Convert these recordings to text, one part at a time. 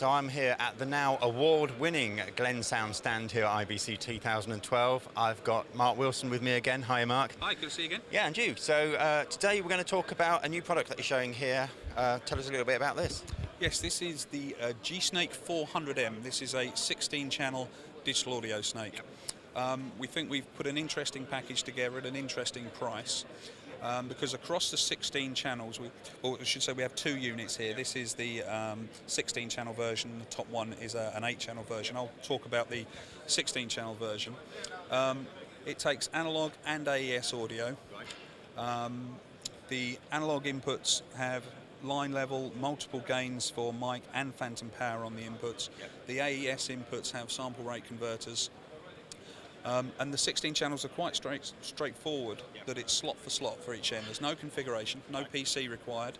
So I'm here at the now award-winning Glensound stand here at IBC 2012. I've got Marc Wilson with me again. Hi, Marc. Hi, good to see you again. Yeah, and you. So today we're going to talk about a new product that you're showing here. Tell us a little bit about this. Yes, this is the G-Snake 400M. This is a 16-channel digital audio snake. We think we've put an interesting package together at an interesting price. Because across the 16 channels, or I should say we have two units here. This is the 16-channel version, the top one is an 8-channel version. I'll talk about the 16-channel version. It takes analog and AES audio. The analog inputs have line level, multiple gains for mic and phantom power on the inputs. The AES inputs have sample rate converters. And the 16 channels are quite straightforward, that it's slot for slot for each end. There's no configuration, no PC required.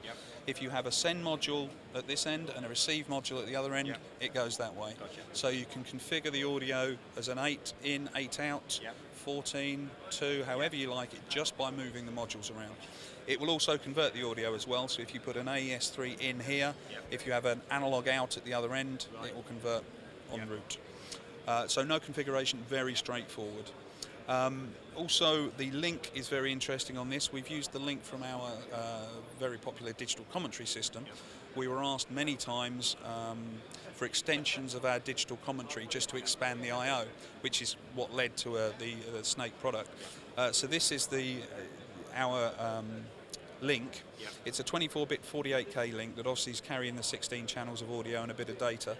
If you have a send module at this end and a receive module at the other end, it goes that way. So you can configure the audio as an 8 in, 8 out, 14, 2, however you like it, just by moving the modules around. It will also convert the audio as well, so if you put an AES3 in here, if you have an analog out at the other end, it will convert en route. So no configuration, very straightforward. Also, the link is very interesting on this. We've used the link from our very popular digital commentary system. We were asked many times for extensions of our digital commentary just to expand the I/O, which is what led to the Snake product. So this is our link. It's a 24-bit 48K link that obviously is carrying the 16 channels of audio and a bit of data.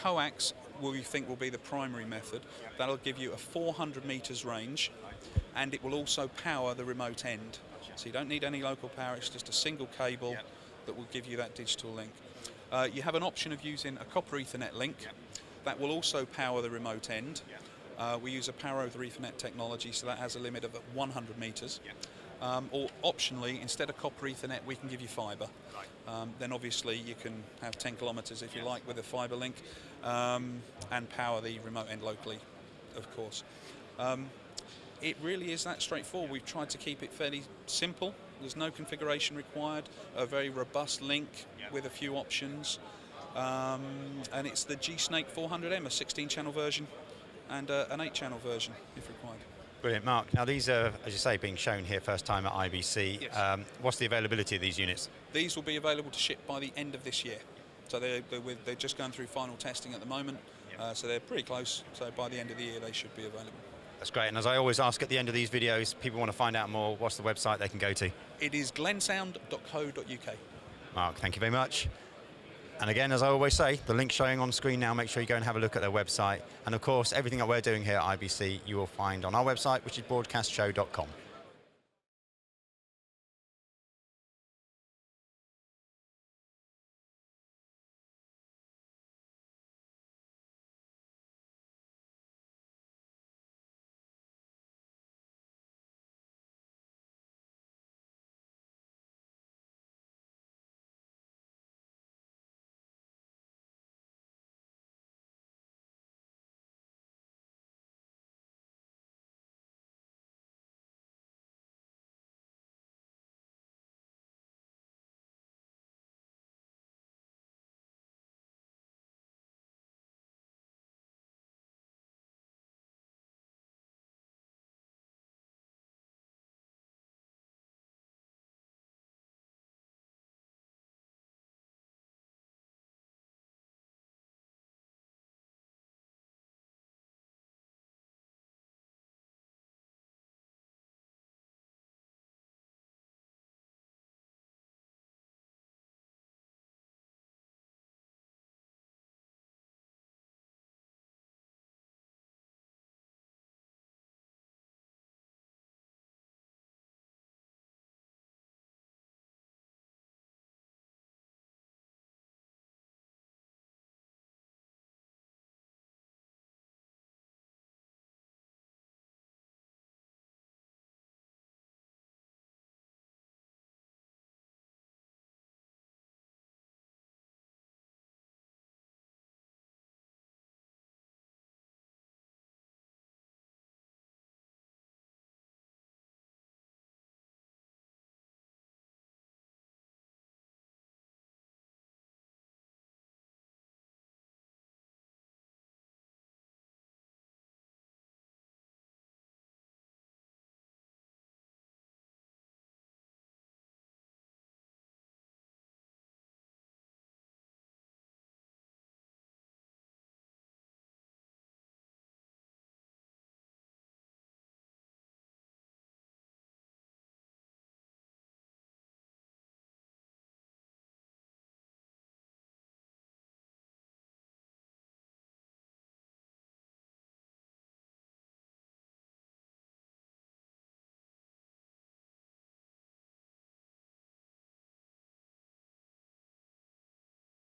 Coax, we think, will be the primary method. That'll give you a 400 meters range, and it will also power the remote end. So you don't need any local power, it's just a single cable that will give you that digital link. You have an option of using a copper Ethernet link. That will also power the remote end. We use a power over Ethernet technology, so that has a limit of 100 meters. Or optionally, instead of copper Ethernet, we can give you fibre. Then obviously you can have 10 kilometres if you like with a fibre link, and power the remote end locally, of course. It really is that straightforward. We've tried to keep it fairly simple. There's no configuration required, a very robust link with a few options. And it's the G-Snake 400M, a 16-channel version, and an 8-channel version if required. Brilliant, Marc. Now these are, as you say, being shown here first time at IBC. Yes. What's the availability of these units? These will be available to ship by the end of this year. So they're just going through final testing at the moment, so they're pretty close. So by the end of the year they should be available. That's great, and as I always ask at the end of these videos, people want to find out more, what's the website they can go to? It is glensound.co.uk. Marc, thank you very much. And again, as I always say, the link's showing on screen now. Make sure you go and have a look at their website. And of course, everything that we're doing here at IBC, you will find on our website, which is BroadcastShow.com.